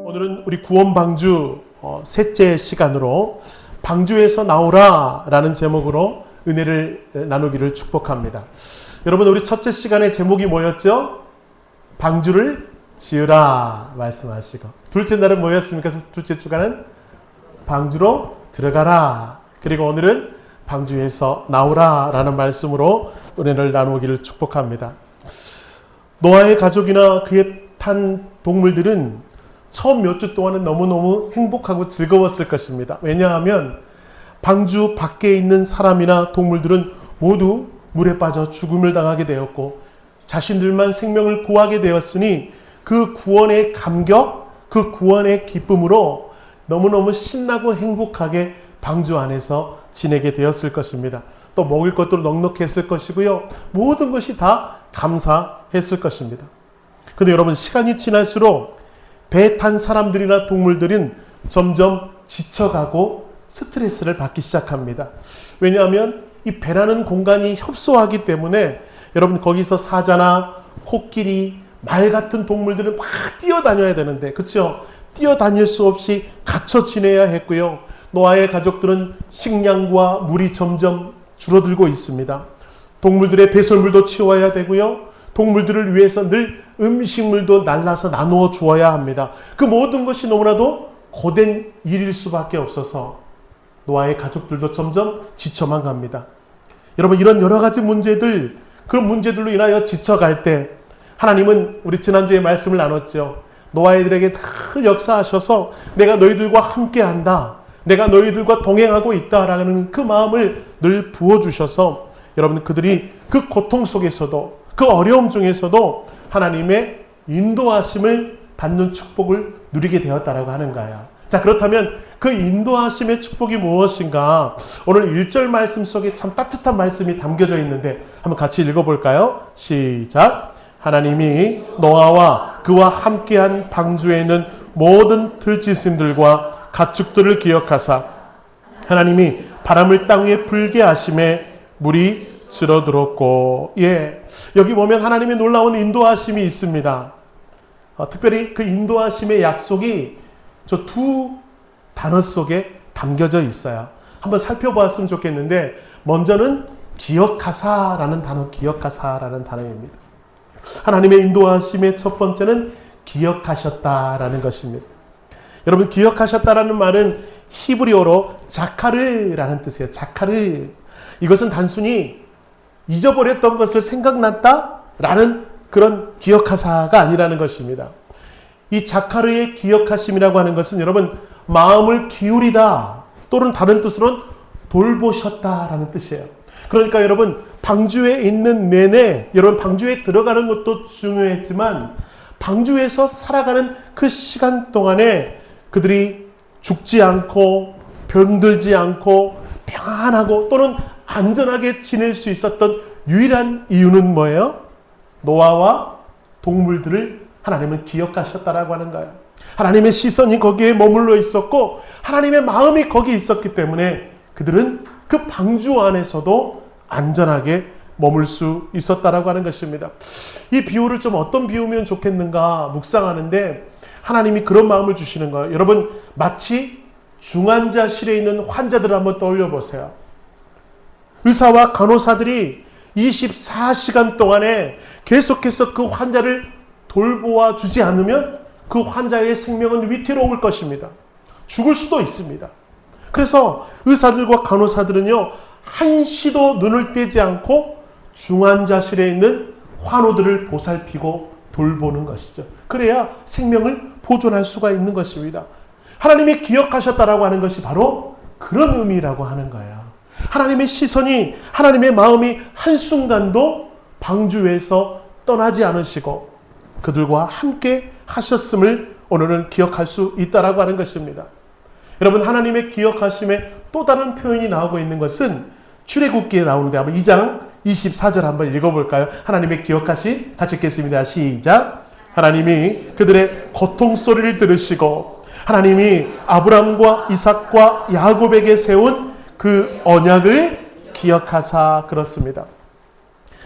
오늘은 우리 구원 방주 셋째 시간으로 방주에서 나오라 라는 제목으로 은혜를 나누기를 축복합니다. 여러분, 우리 첫째 시간의 제목이 뭐였죠? 방주를 지으라 말씀하시고, 둘째 날은 뭐였습니까? 둘째 주간은 방주로 들어가라. 그리고 오늘은 방주에서 나오라 라는 말씀으로 은혜를 나누기를 축복합니다. 노아의 가족이나 그의 탄 동물들은 처음 몇 주 동안은 너무너무 행복하고 즐거웠을 것입니다. 왜냐하면 방주 밖에 있는 사람이나 동물들은 모두 물에 빠져 죽음을 당하게 되었고 자신들만 생명을 구하게 되었으니 그 구원의 감격, 그 구원의 기쁨으로 너무너무 신나고 행복하게 방주 안에서 지내게 되었을 것입니다. 또 먹을 것도 넉넉했을 것이고요. 모든 것이 다 감사했을 것입니다. 근데 여러분, 시간이 지날수록 배 탄 사람들이나 동물들은 점점 지쳐가고 스트레스를 받기 시작합니다. 왜냐하면 이 배라는 공간이 협소하기 때문에 여러분, 거기서 사자나 코끼리, 말 같은 동물들은 막 뛰어다녀야 되는데, 그렇죠? 뛰어다닐 수 없이 갇혀 지내야 했고요. 노아의 가족들은 식량과 물이 점점 줄어들고 있습니다. 동물들의 배설물도 치워야 되고요. 동물들을 위해서 늘 음식물도 날라서 나누어 주어야 합니다. 그 모든 것이 너무나도 고된 일일 수밖에 없어서 노아의 가족들도 점점 지쳐만 갑니다. 여러분, 이런 여러 가지 문제들, 그런 문제들로 인하여 지쳐갈 때 하나님은 우리 지난주에 말씀을 나눴죠. 노아들에게 늘 역사하셔서 내가 너희들과 함께한다, 내가 너희들과 동행하고 있다라는 그 마음을 늘 부어주셔서 여러분, 그들이 그 고통 속에서도, 그 어려움 중에서도 하나님의 인도하심을 받는 축복을 누리게 되었다라고 하는 거예요. 자, 그렇다면 그 인도하심의 축복이 무엇인가? 오늘 1절 말씀 속에 참 따뜻한 말씀이 담겨져 있는데 한번 같이 읽어볼까요? 시작! 하나님이 노아와 그와 함께한 방주에 있는 모든 들짐승들과 가축들을 기억하사 하나님이 바람을 땅 위에 불게 하심에 물이 줄어들었고, 여기 보면 하나님의 놀라운 인도하심이 있습니다. 특별히 그 인도하심의 약속이 저 두 단어 속에 담겨져 있어요. 한번 살펴보았으면 좋겠는데, 먼저는 기억하사라는 단어입니다. 하나님의 인도하심의 첫 번째는 기억하셨다라는 것입니다. 여러분, 기억하셨다라는 말은 히브리어로 자카르라는 뜻이에요. 자카르. 이것은 단순히 잊어버렸던 것을 생각났다라는 그런 기억하사가 아니라는 것입니다. 이 자카르의 기억하심이라고 하는 것은 여러분, 마음을 기울이다, 또는 다른 뜻으로는 돌보셨다라는 뜻이에요. 그러니까 여러분, 방주에 있는 내내, 여러분 방주에 들어가는 것도 중요했지만 방주에서 살아가는 그 시간 동안에 그들이 죽지 않고 병들지 않고 평안하고 또는 안전하게 지낼 수 있었던 유일한 이유는 뭐예요? 노아와 동물들을 하나님은 기억하셨다라고 하는 거예요. 하나님의 시선이 거기에 머물러 있었고 하나님의 마음이 거기 있었기 때문에 그들은 그 방주 안에서도 안전하게 머물 수 있었다라고 하는 것입니다. 이 비유를 좀 어떤 비유면 좋겠는가 묵상하는데 하나님이 그런 마음을 주시는 거예요. 여러분, 마치 중환자실에 있는 환자들을 한번 떠올려 보세요. 의사와 간호사들이 24시간 동안에 계속해서 그 환자를 돌보아 주지 않으면 그 환자의 생명은 위태로울 것입니다. 죽을 수도 있습니다. 그래서 의사들과 간호사들은요, 한시도 눈을 떼지 않고 중환자실에 있는 환우들을 보살피고 돌보는 것이죠. 그래야 생명을 보존할 수가 있는 것입니다. 하나님이 기억하셨다라고 하는 것이 바로 그런 의미라고 하는 거예요. 하나님의 시선이, 하나님의 마음이 한순간도 방주에서 떠나지 않으시고 그들과 함께 하셨음을 오늘은 기억할 수 있다라고 하는 것입니다. 여러분, 하나님의 기억하심의 또 다른 표현이 나오고 있는 것은 출애굽기에 나오는데 한번 2장 24절 한번 읽어볼까요? 하나님의 기억하심 같이 읽겠습니다. 시작! 하나님이 그들의 고통 소리를 들으시고 하나님이 아브람과 이삭과 야곱에게 세운 그 언약을 기억하사 그렇습니다.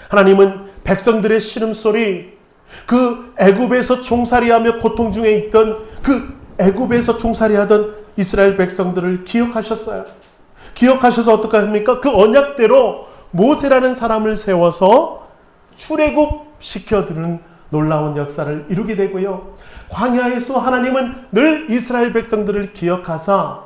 하나님은 백성들의 신음소리, 그 애굽에서 종살이하며 고통 중에 있던 그 애굽에서 종살이하던 이스라엘 백성들을 기억하셨어요. 기억하셔서 어떻게 합니까? 그 언약대로 모세라는 사람을 세워서 출애굽 시켜드는 놀라운 역사를 이루게 되고요. 광야에서 하나님은 늘 이스라엘 백성들을 기억하사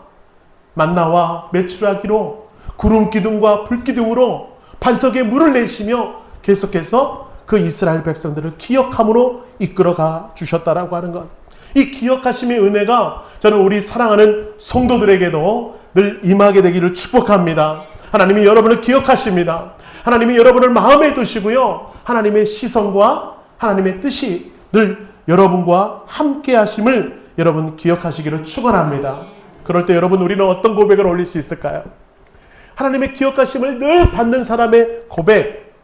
만나와 메추라기로 구름 기둥과 불 기둥으로 반석에 물을 내시며 계속해서 그 이스라엘 백성들을 기억함으로 이끌어가 주셨다라고 하는 것. 이 기억하심의 은혜가 저는 우리 사랑하는 성도들에게도 늘 임하게 되기를 축복합니다. 하나님이 여러분을 기억하십니다. 하나님이 여러분을 마음에 두시고요. 하나님의 시선과 하나님의 뜻이 늘 여러분과 함께 하심을 여러분 기억하시기를 축원합니다. 그럴 때 여러분 우리는 어떤 고백을 올릴 수 있을까요? 하나님의 기억하심을 늘 받는 사람의 고백.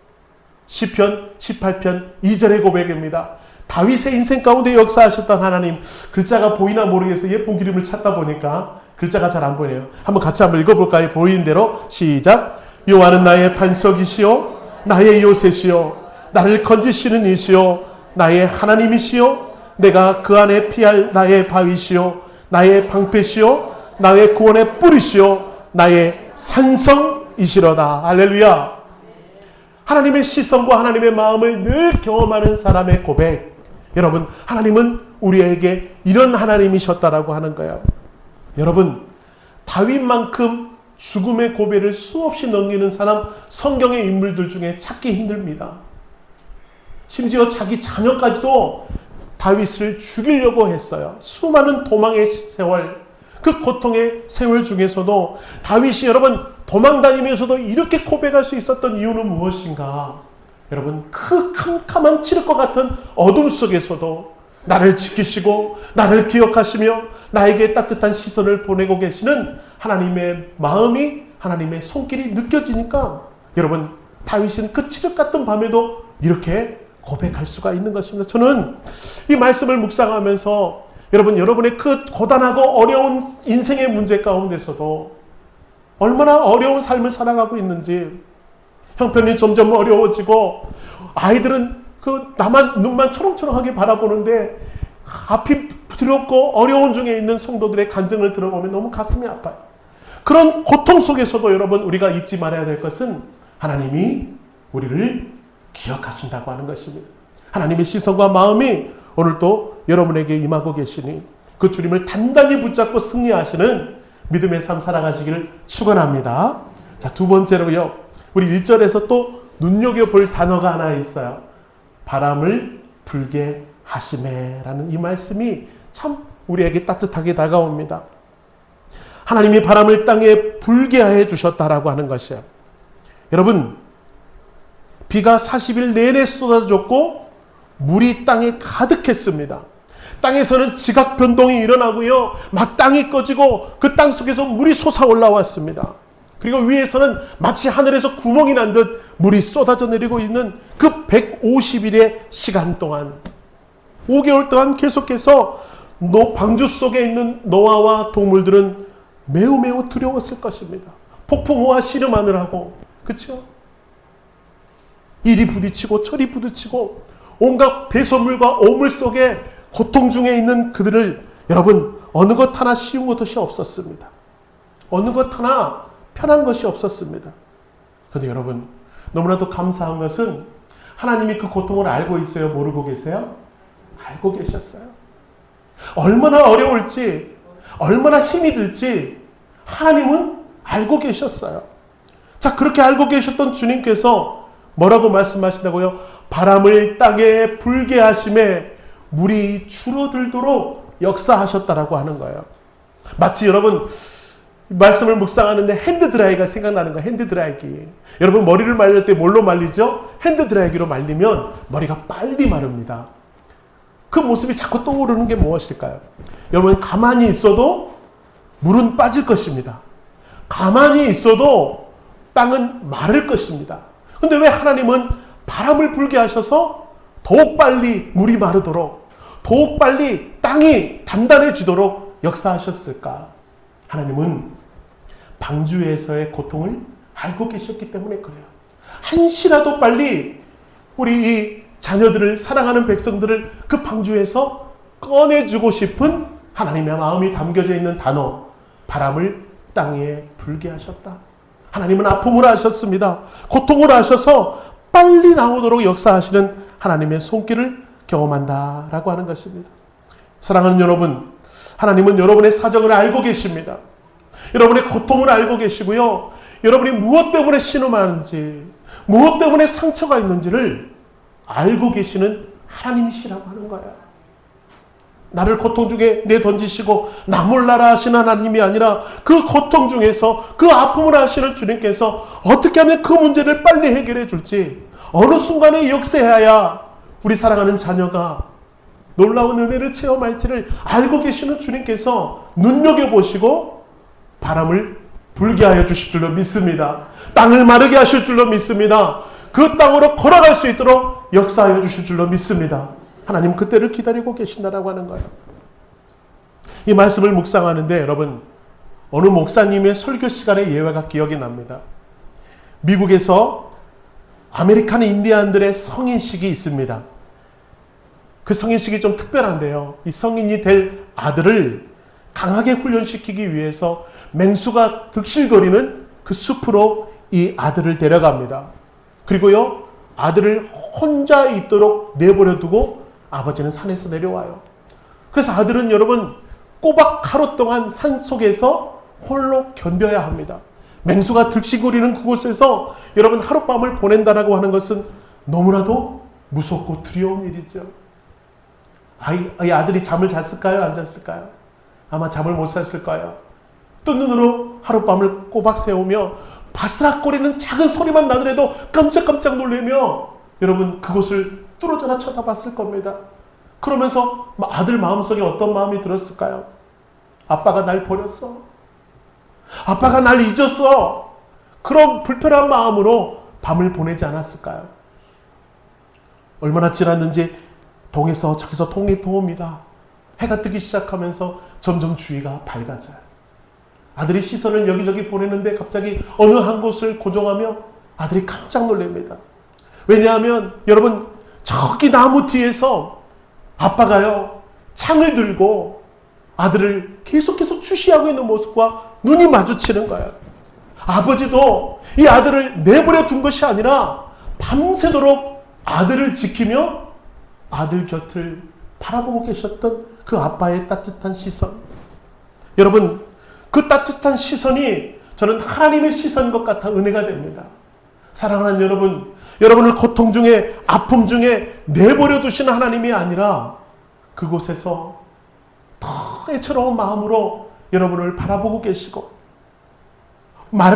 시편 18편 2절의 고백입니다. 다윗의 인생 가운데 역사하셨던 하나님. 글자가 보이나 모르겠어요. 예쁜 그림을 찾다 보니까 글자가 잘 안 보이네요. 한번 같이 한번 읽어볼까요? 보이는 대로 시작. 여호와는 나의 반석이시요 나의 요새시요 나를 건지시는 이시요 나의 하나님이시요 내가 그 안에 피할 나의 바위시요 나의 방패시요 나의 구원의 뿌리시요 나의 산성이시로다. 할렐루야. 하나님의 시선과 하나님의 마음을 늘 경험하는 사람의 고백. 여러분, 하나님은 우리에게 이런 하나님이셨다라고 하는 거예요. 여러분, 다윗만큼 죽음의 고배를 수없이 넘기는 사람 성경의 인물들 중에 찾기 힘듭니다. 심지어 자기 자녀까지도 다윗을 죽이려고 했어요. 수많은 도망의 세월, 그 고통의 세월 중에서도 다윗이 여러분 도망다니면서도 이렇게 고백할 수 있었던 이유는 무엇인가? 여러분, 그 캄캄한 칠흑 것 같은 어둠 속에서도 나를 지키시고 나를 기억하시며 나에게 따뜻한 시선을 보내고 계시는 하나님의 마음이, 하나님의 손길이 느껴지니까 여러분, 다윗은 그 칠흑 같은 밤에도 이렇게 고백할 수가 있는 것입니다. 저는 이 말씀을 묵상하면서 여러분의 그 고단하고 어려운 인생의 문제 가운데서도 얼마나 어려운 삶을 살아가고 있는지, 형편이 점점 어려워지고 아이들은 그 나만 눈만 초롱초롱하게 바라보는데 앞이 두렵고 어려운 중에 있는 성도들의 간증을 들어보면 너무 가슴이 아파요. 그런 고통 속에서도 여러분 우리가 잊지 말아야 될 것은 하나님이 우리를 기억하신다고 하는 것입니다. 하나님의 시선과 마음이 오늘도 여러분에게 임하고 계시니 그 주님을 단단히 붙잡고 승리하시는 믿음의 삶 살아가시기를 축원합니다. 자, 두 번째로요. 우리 1절에서 또 눈여겨볼 단어가 하나 있어요. 바람을 불게 하시매라는 이 말씀이 참 우리에게 따뜻하게 다가옵니다. 하나님이 바람을 땅에 불게 해 주셨다라고 하는 것이에요. 여러분, 비가 40일 내내 쏟아졌고 물이 땅에 가득했습니다. 땅에서는 지각 변동이 일어나고요. 막 땅이 꺼지고 그 땅 속에서 물이 솟아 올라왔습니다. 그리고 위에서는 마치 하늘에서 구멍이 난 듯 물이 쏟아져 내리고 있는 그 150일의 시간 동안 5개월 동안 계속해서 방주 속에 있는 노아와 동물들은 매우 두려웠을 것입니다. 폭풍우와 씨름하느라고. 그렇죠? 이리 부딪히고 저리 부딪히고 온갖 배설물과 오물 속에 고통 중에 있는 그들을 여러분 어느 것 하나 쉬운 것이 없었습니다. 어느 것 하나 편한 것이 없었습니다. 그런데 여러분 너무나도 감사한 것은 하나님이 그 고통을 알고 있어요? 모르고 계세요? 알고 계셨어요. 얼마나 어려울지, 얼마나 힘이 들지 하나님은 알고 계셨어요. 자, 그렇게 알고 계셨던 주님께서 뭐라고 말씀하신다고요? 바람을 땅에 불게 하심에 물이 줄어들도록 역사하셨다라고 하는 거예요. 마치 여러분 말씀을 묵상하는데 핸드드라이기가 생각나는 거예요. 핸드드라이기. 여러분 머리를 말릴 때 뭘로 말리죠? 핸드드라이기로 말리면 머리가 빨리 마릅니다. 그 모습이 자꾸 떠오르는 게 무엇일까요? 여러분 가만히 있어도 물은 빠질 것입니다. 가만히 있어도 땅은 마를 것입니다. 근데 왜 하나님은 바람을 불게 하셔서 더욱 빨리 물이 마르도록, 더욱 빨리 땅이 단단해지도록 역사하셨을까? 하나님은 방주에서의 고통을 알고 계셨기 때문에 그래요. 한시라도 빨리 우리 이 자녀들을, 사랑하는 백성들을 그 방주에서 꺼내주고 싶은 하나님의 마음이 담겨져 있는 단어, 바람을 땅에 불게 하셨다. 하나님은 아픔을 하셨습니다. 고통을 하셔서 빨리 나오도록 역사하시는 하나님의 손길을 경험한다라고 하는 것입니다. 사랑하는 여러분, 하나님은 여러분의 사정을 알고 계십니다. 여러분의 고통을 알고 계시고요. 여러분이 무엇 때문에 신음하는지, 무엇 때문에 상처가 있는지를 알고 계시는 하나님이시라고 하는 거예요. 나를 고통 중에 내던지시고 나 몰라라 하시는 하나님이 아니라 그 고통 중에서 그 아픔을 하시는 주님께서 어떻게 하면 그 문제를 빨리 해결해 줄지, 어느 순간에 역사해야 우리 사랑하는 자녀가 놀라운 은혜를 체험할지를 알고 계시는 주님께서 눈여겨보시고 바람을 불게 하여 주실 줄로 믿습니다. 땅을 마르게 하실 줄로 믿습니다. 그 땅으로 걸어갈 수 있도록 역사하여 주실 줄로 믿습니다. 하나님 그때를 기다리고 계신다라고 하는 거예요. 이 말씀을 묵상하는데 여러분, 어느 목사님의 설교 시간의 예화가 기억이 납니다. 미국에서 아메리칸 인디안들의 성인식이 있습니다. 그 성인식이 좀 특별한데요. 이 성인이 될 아들을 강하게 훈련시키기 위해서 맹수가 득실거리는 그 숲으로 이 아들을 데려갑니다. 그리고요, 아들을 혼자 있도록 내버려 두고 아버지는 산에서 내려와요. 그래서 아들은 여러분 꼬박 하루 동안 산속에서 홀로 견뎌야 합니다. 맹수가 득실거리는 그곳에서 여러분 하룻밤을 보낸다라고 하는 것은 너무나도 무섭고 두려운 일이죠. 이 아들이 잠을 잤을까요? 안 잤을까요? 아마 잠을 못 잤을 거예요. 뜬 눈으로 하룻밤을 꼬박 새우며 바스락거리는 작은 소리만 나더라도 깜짝깜짝 놀라며 여러분 그곳을 뚫어져라 쳐다봤을 겁니다. 그러면서 아들 마음속에 어떤 마음이 들었을까요? 아빠가 날 버렸어. 아빠가 날 잊었어. 그런 불편한 마음으로 밤을 보내지 않았을까요? 얼마나 지났는지 동에서 저기서 통이 옵니다. 해가 뜨기 시작하면서 점점 주위가 밝아져요. 아들이 시선을 여기저기 보내는데 갑자기 어느 한 곳을 고정하며 아들이 깜짝 놀랍니다. 왜냐하면 여러분 저기 나무 뒤에서 아빠가요 창을 들고 아들을 계속해서 주시하고 있는 모습과 눈이 마주치는 거예요. 아버지도 이 아들을 내버려 둔 것이 아니라 밤새도록 아들을 지키며 아들 곁을 바라보고 계셨던 그 아빠의 따뜻한 시선. 여러분 그 따뜻한 시선이 저는 하나님의 시선인 것 같아 은혜가 됩니다. 사랑하는 여러분, 여러분을 고통 중에 아픔 중에 내버려 두시는 하나님이 아니라 그곳에서 더 애처로운 마음으로 여러분을 바라보고 계시고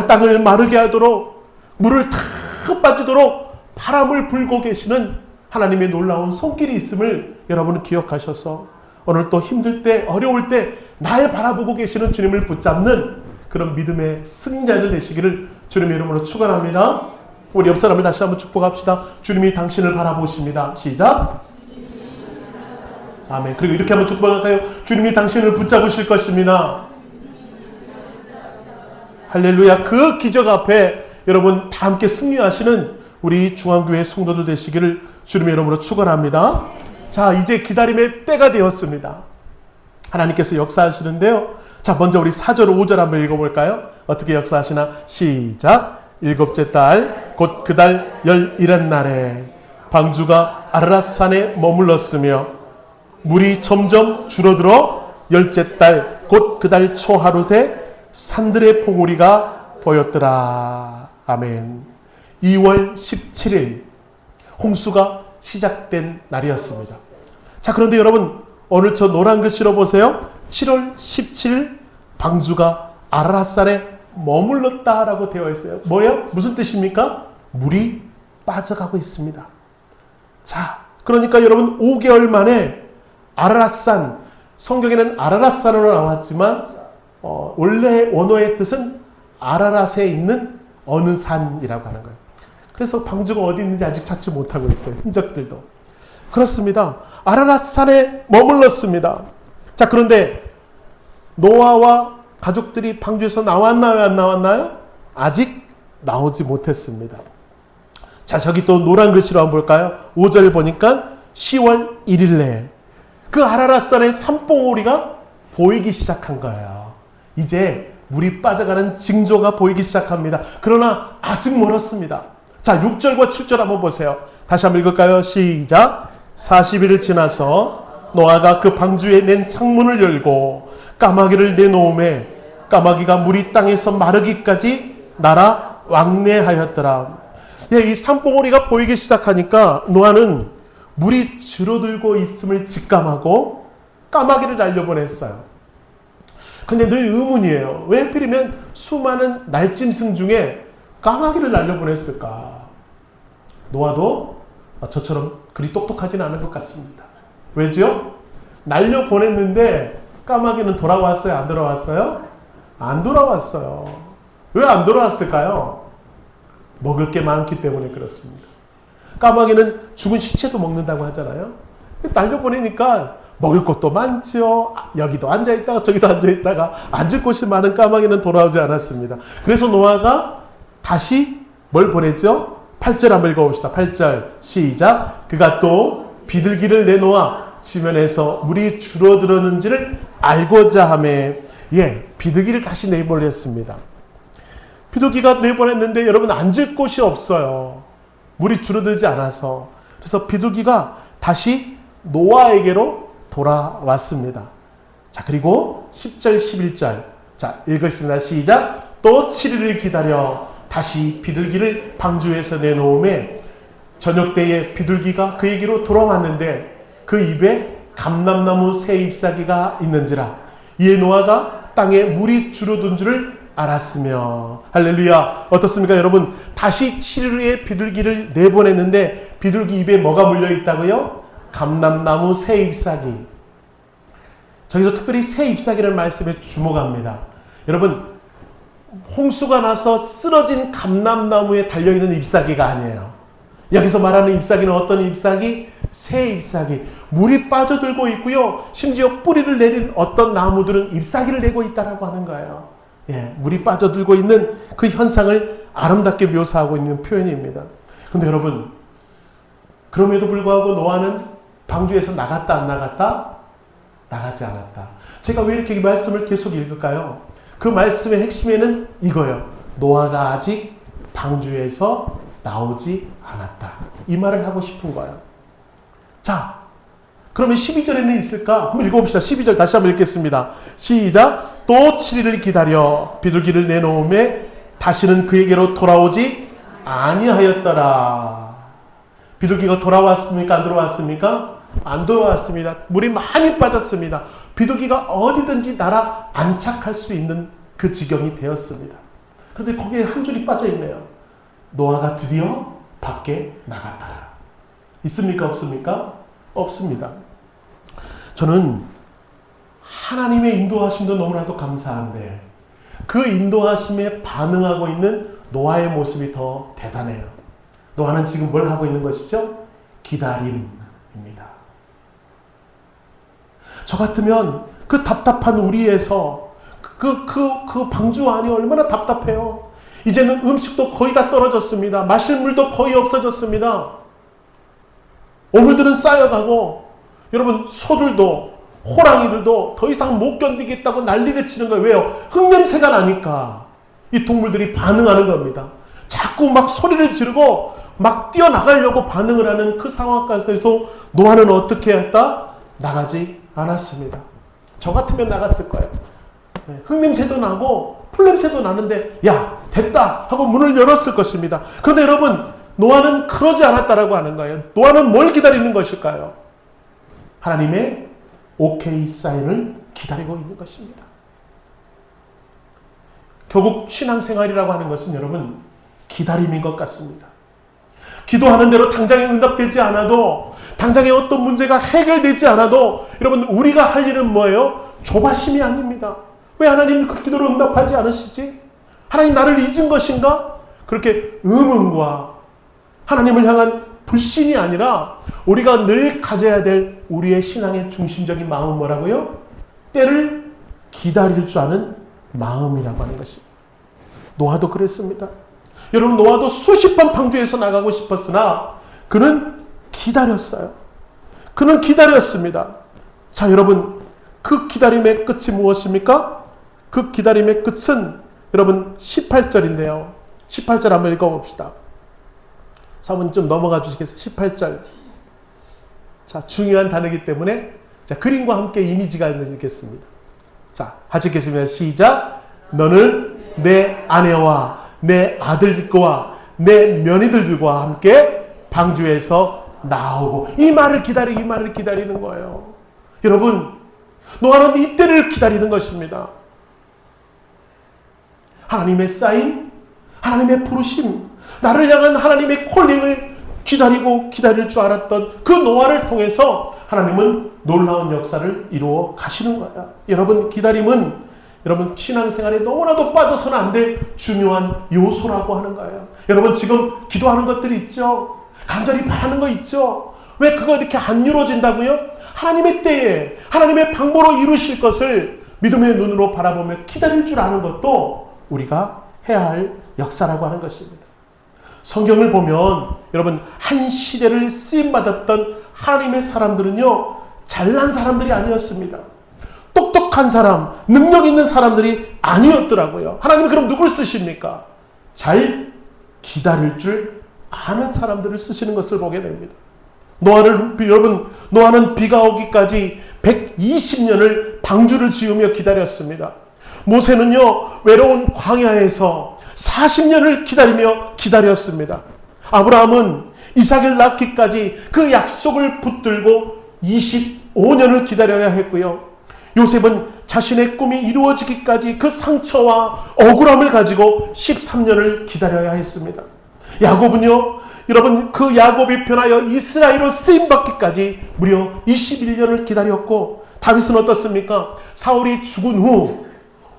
땅을 마르게 하도록 물을 탁 빠지도록 바람을 불고 계시는 하나님의 놀라운 손길이 있음을 여러분은 기억하셔서 오늘 또 힘들 때 어려울 때 날 바라보고 계시는 주님을 붙잡는 그런 믿음의 승자들 되시기를 주님의 이름으로 축원합니다. 우리 옆 사람을 다시 한번 축복합시다. 주님이 당신을 바라보십니다. 시작. 아멘. 그리고 이렇게 한번 축복할까요? 주님이 당신을 붙잡으실 것입니다. 할렐루야. 그 기적 앞에 여러분 다 함께 승리하시는 우리 중앙교회 성도들 되시기를 주님의 이름으로 축원합니다. 자, 이제 기다림의 때가 되었습니다. 하나님께서 역사하시는데요. 자, 먼저 우리 4절 5절 한번 읽어볼까요? 어떻게 역사하시나? 시작. 일곱째 달 곧 그 달 11한 날에 방주가 아라랏산에 머물렀으며 물이 점점 줄어들어 열째 달 곧 그 달 초하루 때 산들의 봉우리가 보였더라. 아멘. 2월 17일 홍수가 시작된 날이었습니다. 자, 그런데 여러분 오늘 저 노란 글씨로 보세요. 7월 17일 방주가 아라랏산에 머물렀다라고 되어 있어요. 뭐예요? 무슨 뜻입니까? 물이 빠져가고 있습니다. 자, 그러니까 여러분 5개월 만에 아라랏산, 성경에는 아라랏산으로 나왔지만 원래 원어의 뜻은 아라랏에 있는 어느 산이라고 하는 거예요. 그래서 방주가 어디 있는지 아직 찾지 못하고 있어요. 흔적들도. 그렇습니다. 아라랏산에 머물렀습니다. 자, 그런데 노아와 가족들이 방주에서 나왔나요? 안 나왔나요? 아직 나오지 못했습니다. 자, 저기 또 노란 글씨로 한번 볼까요? 5절 보니까 10월 1일에 그 아라랏산의 산봉우리가 보이기 시작한 거예요. 이제 물이 빠져가는 징조가 보이기 시작합니다. 그러나 아직 멀었습니다. 자, 6절과 7절 한번 보세요. 다시 한번 읽을까요? 시작. 40일을 지나서 노아가 그 방주에 낸 창문을 열고 까마귀를 내놓음에 까마귀가 물이 땅에서 마르기까지 날아 왕래하였더라. 예, 이 산봉우리가 보이기 시작하니까 노아는 물이 줄어들고 있음을 직감하고 까마귀를 날려보냈어요. 근데 늘 의문이에요. 왜 하필이면 수많은 날짐승 중에 까마귀를 날려보냈을까? 노아도 저처럼 그리 똑똑하지는 않은 것 같습니다. 왜죠? 날려보냈는데 까마귀는 돌아왔어요? 안 돌아왔어요? 안 돌아왔어요. 왜 안 돌아왔을까요? 먹을 게 많기 때문에 그렇습니다. 까마귀는 죽은 시체도 먹는다고 하잖아요. 날려보내니까 먹을 것도 많죠. 여기도 앉아있다가 저기도 앉아있다가 앉을 곳이 많은 까마귀는 돌아오지 않았습니다. 그래서 노아가 다시 뭘 보냈죠? 8절 한번 읽어봅시다. 8절 시작. 그가 또 비둘기를 내놓아 지면에서 물이 줄어들었는지를 알고자 하매, 예, 비둘기를 다시 내보냈습니다. 비둘기가 내보냈는데 여러분 앉을 곳이 없어요. 물이 줄어들지 않아서. 그래서 비둘기가 다시 노아에게로 돌아왔습니다. 자, 그리고 10절 11절 자, 읽겠습니다. 시작. 또 7일을 기다려 다시 비둘기를 방주에서 내놓음에 저녁 때에 비둘기가 그에게로 돌아왔는데 그 입에 감람나무 새 잎사귀가 있는지라. 이에 노아가 땅에 물이 줄어든 줄을 알았으며. 할렐루야. 어떻습니까 여러분? 다시 7일 후에 비둘기를 내보냈는데 비둘기 입에 뭐가 물려 있다고요? 감람나무 새 잎사귀. 저기서 특별히 새 잎사귀라는 말씀에 주목합니다. 여러분, 홍수가 나서 쓰러진 감람나무에 달려있는 잎사귀가 아니에요. 여기서 말하는 잎사귀는 어떤 잎사귀? 새 잎사귀. 물이 빠져들고 있고요. 심지어 뿌리를 내린 어떤 나무들은 잎사귀를 내고 있다라고 하는 거예요. 예, 물이 빠져들고 있는 그 현상을 아름답게 묘사하고 있는 표현입니다. 근데 여러분, 그럼에도 불구하고 노아는 방주에서 나갔다 안 나갔다? 나가지 않았다. 제가 왜 이렇게 이 말씀을 계속 읽을까요? 그 말씀의 핵심에는 이거예요. 노아가 아직 방주에서 나오지 않았다. 이 말을 하고 싶은 거예요. 자, 그러면 12절에는 있을까? 한번 읽어봅시다. 12절 다시 한번 읽겠습니다. 시작. 또 7일을 기다려 비둘기를 내놓음에 다시는 그에게로 돌아오지 아니하였더라. 비둘기가 돌아왔습니까? 안 돌아왔습니까? 안 돌아왔습니다. 물이 많이 빠졌습니다. 비둘기가 어디든지 날아 안착할 수 있는 그 지경이 되었습니다. 그런데 거기에 한 줄이 빠져 있네요. 노아가 드디어 밖에 나갔더라. 있습니까? 없습니까? 없습니다. 저는 하나님의 인도하심도 너무나도 감사한데 그 인도하심에 반응하고 있는 노아의 모습이 더 대단해요. 노아는 지금 뭘 하고 있는 것이죠? 기다림입니다. 저 같으면 그 답답한 우리에서 그 방주 안이 얼마나 답답해요. 이제는 음식도 거의 다 떨어졌습니다. 마실 물도 거의 없어졌습니다. 오물들은 쌓여가고 여러분 소들도 호랑이들도 더 이상 못 견디겠다고 난리를 치는 거예요. 왜요? 흙냄새가 나니까 이 동물들이 반응하는 겁니다. 자꾸 막 소리를 지르고 막 뛰어나가려고 반응을 하는 그 상황까지도 노아는 어떻게 했다? 나가지 않았습니다. 저 같으면 나갔을 거예요. 흙냄새도 나고 풀냄새도 나는데 야 됐다 하고 문을 열었을 것입니다. 그런데 여러분 노아는 그러지 않았다라고 하는 거예요. 노아는 뭘 기다리는 것일까요? 하나님의 오케이 사인을 기다리고 있는 것입니다. 결국 신앙생활이라고 하는 것은 여러분 기다림인 것 같습니다. 기도하는 대로 당장에 응답되지 않아도 당장에 어떤 문제가 해결되지 않아도 여러분 우리가 할 일은 뭐예요? 조바심이 아닙니다. 왜 하나님 그 기도를 응답하지 않으시지? 하나님 나를 잊은 것인가? 그렇게 의문과 하나님을 향한 불신이 아니라 우리가 늘 가져야 될 우리의 신앙의 중심적인 마음은 뭐라고요? 때를 기다릴 줄 아는 마음이라고 하는 것입니다. 노아도 그랬습니다. 여러분 노아도 수십 번 방주에서 나가고 싶었으나 그는 기다렸어요. 그는 기다렸습니다. 자 여러분 그 기다림의 끝이 무엇입니까? 그 기다림의 끝은 여러분 18절인데요. 18절 한번 읽어봅시다. 사모님 좀 넘어가 주시겠어요? 18절. 자, 중요한 단어이기 때문에 자, 그림과 함께 이미지가 있겠습니다. 자, 같이 읽겠습니다. 시작. 너는 내 아내와 내 아들들과 내 며느리들과 함께 방주에서 나오고. 이 말을 기다리는 거예요. 여러분, 노아는 이때를 기다리는 것입니다. 하나님의 사인, 하나님의 부르심, 나를 향한 하나님의 콜링을 기다릴 줄 알았던 그 노아를 통해서 하나님은 놀라운 역사를 이루어 가시는 거야. 여러분, 기다림은 여러분 신앙생활에 너무나도 빠져서는 안 될 중요한 요소라고 하는 거예요. 여러분, 지금 기도하는 것들이 있죠. 간절히 바라는 거 있죠. 왜 그거 이렇게 안 이루어진다고요? 하나님의 때에 하나님의 방법으로 이루실 것을 믿음의 눈으로 바라보며 기다릴 줄 아는 것도 우리가 해야 할 역사라고 하는 것입니다. 성경을 보면 여러분, 한 시대를 쓰임받았던 하나님의 사람들은요, 잘난 사람들이 아니었습니다. 똑똑한 사람, 능력 있는 사람들이 아니었더라고요. 하나님은 그럼 누굴 쓰십니까? 잘 기다릴 줄 아는 사람들을 쓰시는 것을 보게 됩니다. 노아는 비가 오기까지 120년을 방주를 지으며 기다렸습니다. 모세는요, 외로운 광야에서 40년을 기다렸습니다. 아브라함은 이삭을 낳기까지 그 약속을 붙들고 25년을 기다려야 했고요. 요셉은 자신의 꿈이 이루어지기까지 그 상처와 억울함을 가지고 13년을 기다려야 했습니다. 야곱은요, 여러분, 그 야곱이 변하여 이스라엘로 쓰임받기까지 무려 21년을 기다렸고, 다윗은 어떻습니까? 사울이 죽은 후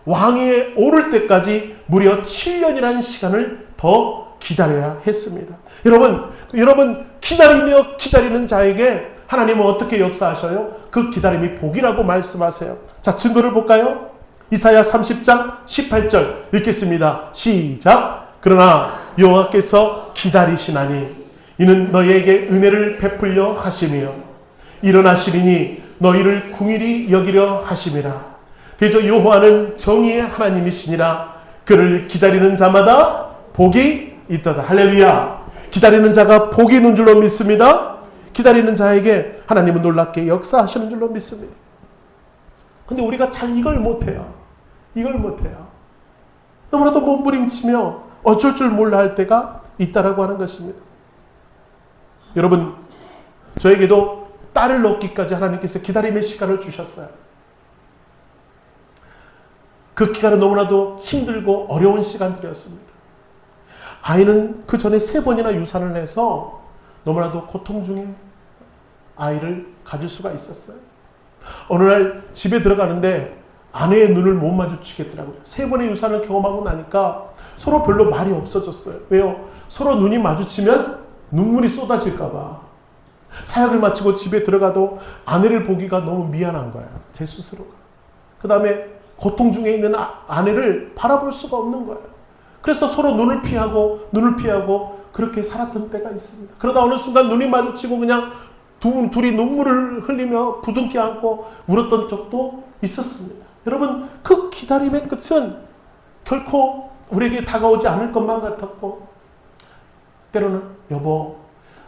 왕위에 오를 때까지 무려 7년이라는 시간을 더 기다려야 했습니다. 여러분 기다리며 기다리는 자에게 하나님은 어떻게 역사하셔요? 그 기다림이 복이라고 말씀하세요. 자, 증거를 볼까요? 이사야 30장 18절 읽겠습니다. 시작. 그러나 여호와께서 기다리시나니 이는 너희에게 은혜를 베풀려 하시며 일어나시리니 너희를 궁일이 여기려 하심이라. 대저 여호와는 정의의 하나님이시니라. 그를 기다리는 자마다 복이 있도다. 할렐루야. 기다리는 자가 복이 있는 줄로 믿습니다. 기다리는 자에게 하나님은 놀랍게 역사하시는 줄로 믿습니다. 근데 우리가 잘 이걸 못해요. 너무나도 몸부림치며 어쩔 줄 몰라 할 때가 있다라고 하는 것입니다. 여러분, 저에게도 딸을 낳기까지 하나님께서 기다림의 시간을 주셨어요. 그 기간은 너무나도 힘들고 어려운 시간들이었습니다. 아이는 그 전에 3번이나 유산을 해서 너무나도 고통 중에 아이를 가질 수가 있었어요. 어느 날 집에 들어가는데 아내의 눈을 못 마주치겠더라고요. 3번의 유산을 경험하고 나니까 서로 별로 말이 없어졌어요. 왜요? 서로 눈이 마주치면 눈물이 쏟아질까 봐. 사역을 마치고 집에 들어가도 아내를 보기가 너무 미안한 거예요. 제 스스로가. 그 다음에 고통 중에 있는 아내를 바라볼 수가 없는 거예요. 그래서 서로 눈을 피하고 그렇게 살았던 때가 있습니다. 그러다 어느 순간 눈이 마주치고 그냥 둘이 눈물을 흘리며 부둥켜 안고 울었던 적도 있었습니다. 여러분, 그 기다림의 끝은 결코 우리에게 다가오지 않을 것만 같았고, 때로는 여보,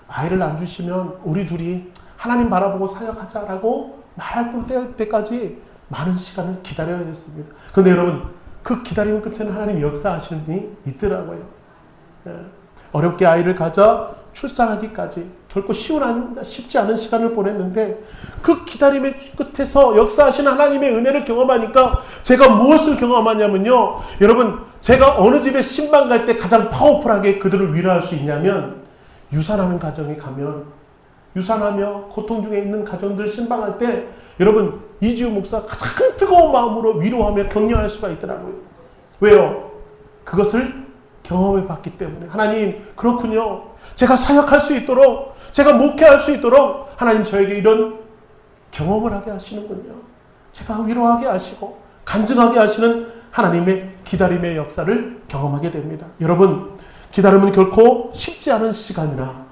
아이를 안 주시면 우리 둘이 하나님 바라보고 사역하자라고 말할 때까지 많은 시간을 기다려야 했습니다. 그런데 여러분, 그 기다림의 끝에는 하나님이 역사하시는 분이 있더라고요. 어렵게 아이를 가져 출산하기까지 결코 쉽지 않은 시간을 보냈는데, 그 기다림의 끝에서 역사하시는 하나님의 은혜를 경험하니까 제가 무엇을 경험하냐면요, 여러분, 제가 어느 집에 신방 갈 때 가장 파워풀하게 그들을 위로할 수 있냐면, 유산하는 가정에 가면, 유산하며 고통 중에 있는 가정들 신방할 때 여러분, 이지우 목사 가장 뜨거운 마음으로 위로하며 격려할 수가 있더라고요. 왜요? 그것을 경험해 봤기 때문에. 하나님, 그렇군요. 제가 사역할 수 있도록, 제가 목회할 수 있도록 하나님 저에게 이런 경험을 하게 하시는군요. 제가 위로하게 하시고 간증하게 하시는 하나님의 기다림의 역사를 경험하게 됩니다. 여러분, 기다림은 결코 쉽지 않은 시간이나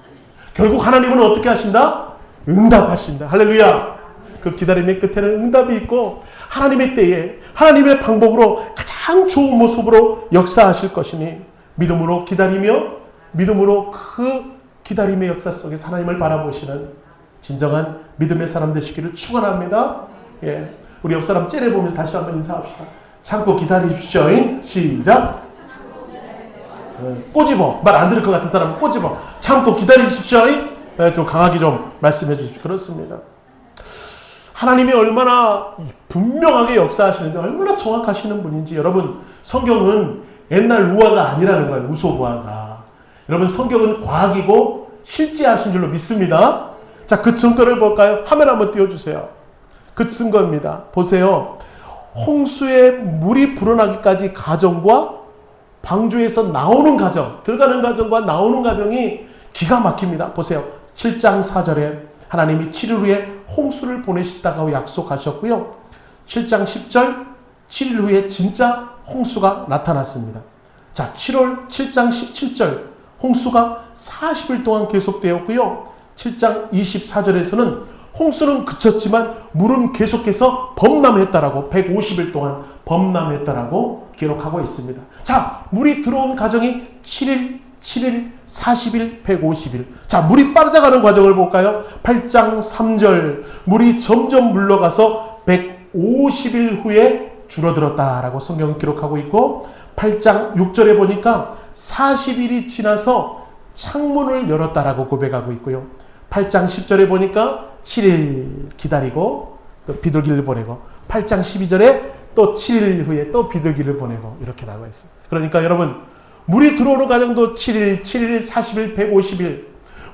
결국 하나님은 어떻게 하신다? 응답하신다. 할렐루야. 그 기다림의 끝에는 응답이 있고 하나님의 때에 하나님의 방법으로 가장 좋은 모습으로 역사하실 것이니 믿음으로 기다리며 믿음으로 그 기다림의 역사 속에서 하나님을 바라보시는 진정한 믿음의 사람 되시기를 축원합니다. 예, 우리 옆 사람 째려보면서 다시 한번 인사합시다. 참고 기다리십시오. 시작. 꼬집어. 말 안 들을 것 같은 사람은 꼬집어. 참고 기다리십시오. 좀 강하게 좀 말씀해 주십시오. 그렇습니다. 하나님이 얼마나 분명하게 역사하시는지 얼마나 정확하시는 분인지 여러분 성경은 옛날 우화가 아니라는 거예요. 우소부화가. 여러분 성경은 과학이고 실제하신 줄로 믿습니다. 자, 그 증거를 볼까요? 화면 한번 띄워주세요. 그 증거입니다. 보세요. 홍수에 물이 불어나기까지 과정과 방주에서 나오는 과정, 들어가는 과정과 나오는 과정이 기가 막힙니다. 보세요. 7장 4절에 하나님이 7일 후에 홍수를 보내시다고 약속하셨고요. 7장 10절 7일 후에 진짜 홍수가 나타났습니다. 자, 7장 17절 홍수가 40일 동안 계속되었고요. 7장 24절에서는 홍수는 그쳤지만 물은 계속해서 범람했다라고 150일 동안 범람했다라고 기록하고 있습니다. 자, 물이 들어온 과정이 7일, 7일, 40일, 150일. 자, 물이 빠져가는 과정을 볼까요? 8장 3절 물이 점점 물러가서 150일 후에 줄어들었다라고 성경은 기록하고 있고 8장 6절에 보니까 40일이 지나서 창문을 열었다라고 고백하고 있고요. 8장 10절에 보니까 7일 기다리고 비둘기를 보내고 8장 12절에 또 7일 후에 또 비둘기를 보내고 이렇게 나와 있어요. 그러니까 여러분 물이 들어오는 과정도 7일, 7일, 40일, 150일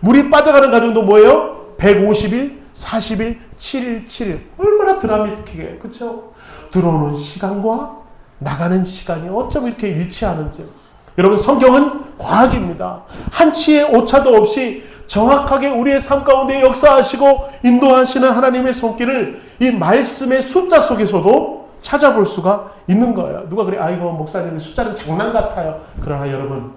물이 빠져가는 과정도 뭐예요? 150일, 40일, 7일, 7일 얼마나 드라마틱해. 그렇죠? 들어오는 시간과 나가는 시간이 어쩜 이렇게 일치하는지. 여러분 성경은 과학입니다. 한치의 오차도 없이 정확하게 우리의 삶 가운데 역사하시고 인도하시는 하나님의 손길을 이 말씀의 숫자 속에서도 찾아볼 수가 있는 거예요. 누가 그래? 아이고 목사님 숫자는 장난 같아요. 그러나 여러분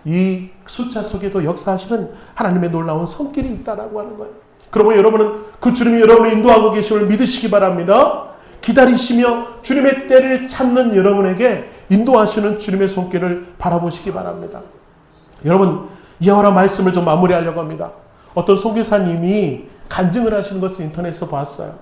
이 숫자 속에도 역사하시는 하나님의 놀라운 손길이 있다라고 하는 거예요. 그러면 여러분은 그 주님이 여러분을 인도하고 계심을 믿으시기 바랍니다. 기다리시며 주님의 때를 찾는 여러분에게 인도하시는 주님의 손길을 바라보시기 바랍니다. 여러분 이하라 말씀을 좀 마무리하려고 합니다. 어떤 선교사님이 간증을 하시는 것을 인터넷에서 봤어요.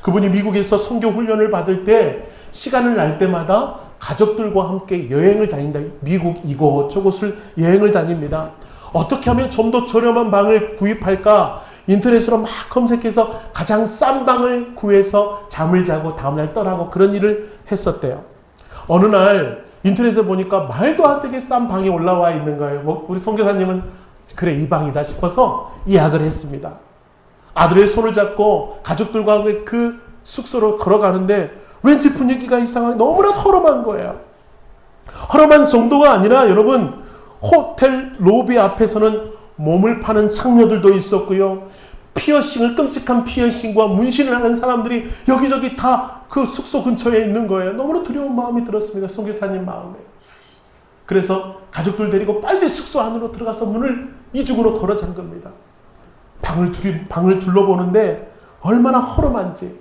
그분이 미국에서 선교 훈련을 받을 때 시간을 날 때마다 가족들과 함께 여행을 다닌다. 미국 이곳 저곳을 여행을 다닙니다. 어떻게 하면 좀 더 저렴한 방을 구입할까? 인터넷으로 막 검색해서 가장 싼 방을 구해서 잠을 자고 다음날 떠나고 그런 일을 했었대요. 어느 날 인터넷에 보니까 말도 안 되게 싼 방이 올라와 있는 거예요. 우리 선교사님은 그래 이 방이다 싶어서 예약을 했습니다. 아들의 손을 잡고 가족들과 그 숙소로 걸어가는데 왠지 분위기가 이상하게 너무나 허름한 거예요. 허름한 정도가 아니라 여러분 호텔 로비 앞에서는 몸을 파는 창녀들도 있었고요. 피어싱을 끔찍한 피어싱과 문신을 하는 사람들이 여기저기 다 그 숙소 근처에 있는 거예요. 너무나 두려운 마음이 들었습니다. 선교사님 마음에. 그래서 가족들 데리고 빨리 숙소 안으로 들어가서 문을 이중으로 걸어 잠깁니다. 방을 둘러보는데 얼마나 허름한지.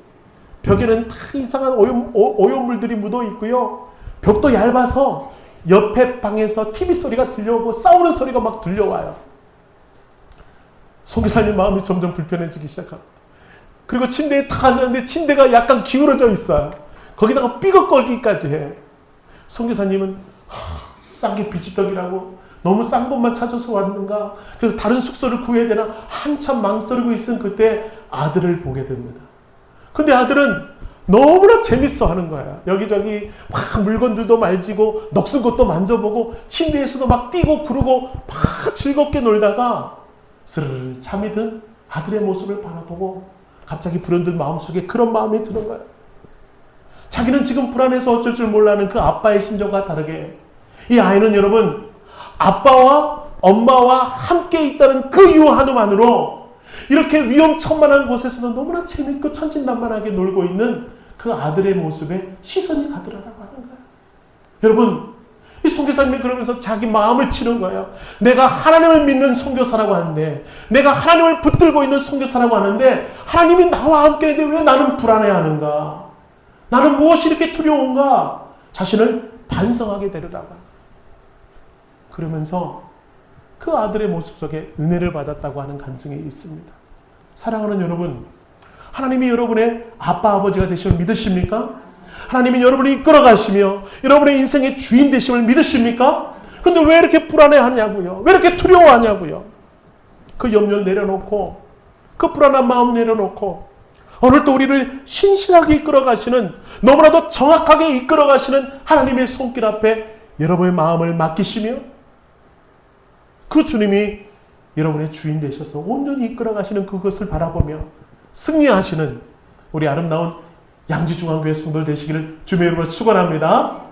벽에는 다 이상한 오염물들이 묻어 있고요. 벽도 얇아서 옆에 방에서 TV 소리가 들려오고 싸우는 소리가 막 들려와요. 선교사님 마음이 점점 불편해지기 시작합니다. 그리고 침대에 탁 앉았는데 침대가 약간 기울어져 있어요. 거기다가 삐걱거리기까지 해. 선교사님은 싼 게 비지떡이라고 너무 싼 곳만 찾아서 왔는가? 그래서 다른 숙소를 구해야 되나? 한참 망설이고 있은 그때 아들을 보게 됩니다. 근데 아들은 너무나 재밌어 하는 거야. 여기저기 막 물건들도 만지고 녹슨 것도 만져보고 침대에서도 막 뛰고 구르고 막 즐겁게 놀다가 스르르 잠이 든 아들의 모습을 바라보고 갑자기 불현듯 마음속에 그런 마음이 드는 거예요. 자기는 지금 불안해서 어쩔 줄 몰라하는 그 아빠의 심정과 다르게 이 아이는 여러분 아빠와 엄마와 함께 있다는 그 이유 하나만으로 이렇게 위험천만한 곳에서도 너무나 재밌고 천진난만하게 놀고 있는 그 아들의 모습에 시선이 가더라라고 하는 거예요. 여러분 이 선교사님이 그러면서 자기 마음을 치는 거예요. 내가 하나님을 믿는 선교사라고 하는데, 내가 하나님을 붙들고 있는 선교사라고 하는데 하나님이 나와 함께 있는데 왜 나는 불안해하는가? 나는 무엇이 이렇게 두려운가? 자신을 반성하게 되더라고요. 그러면서 그 아들의 모습 속에 은혜를 받았다고 하는 간증이 있습니다. 사랑하는 여러분, 하나님이 여러분의 아빠 아버지가 되심을 믿으십니까? 하나님이 여러분을 이끌어 가시며 여러분의 인생의 주인 되심을 믿으십니까? 그런데 왜 이렇게 불안해하냐고요? 왜 이렇게 두려워하냐고요? 그 염려를 내려놓고, 그 불안한 마음 내려놓고, 오늘도 우리를 신실하게 이끌어 가시는, 너무나도 정확하게 이끌어 가시는 하나님의 손길 앞에 여러분의 마음을 맡기시며, 그 주님이 여러분의 주인 되셔서 온전히 이끌어 가시는 그것을 바라보며 승리하시는 우리 아름다운 양지중앙교회 성도들 되시기를 주님의 이름으로 축원합니다.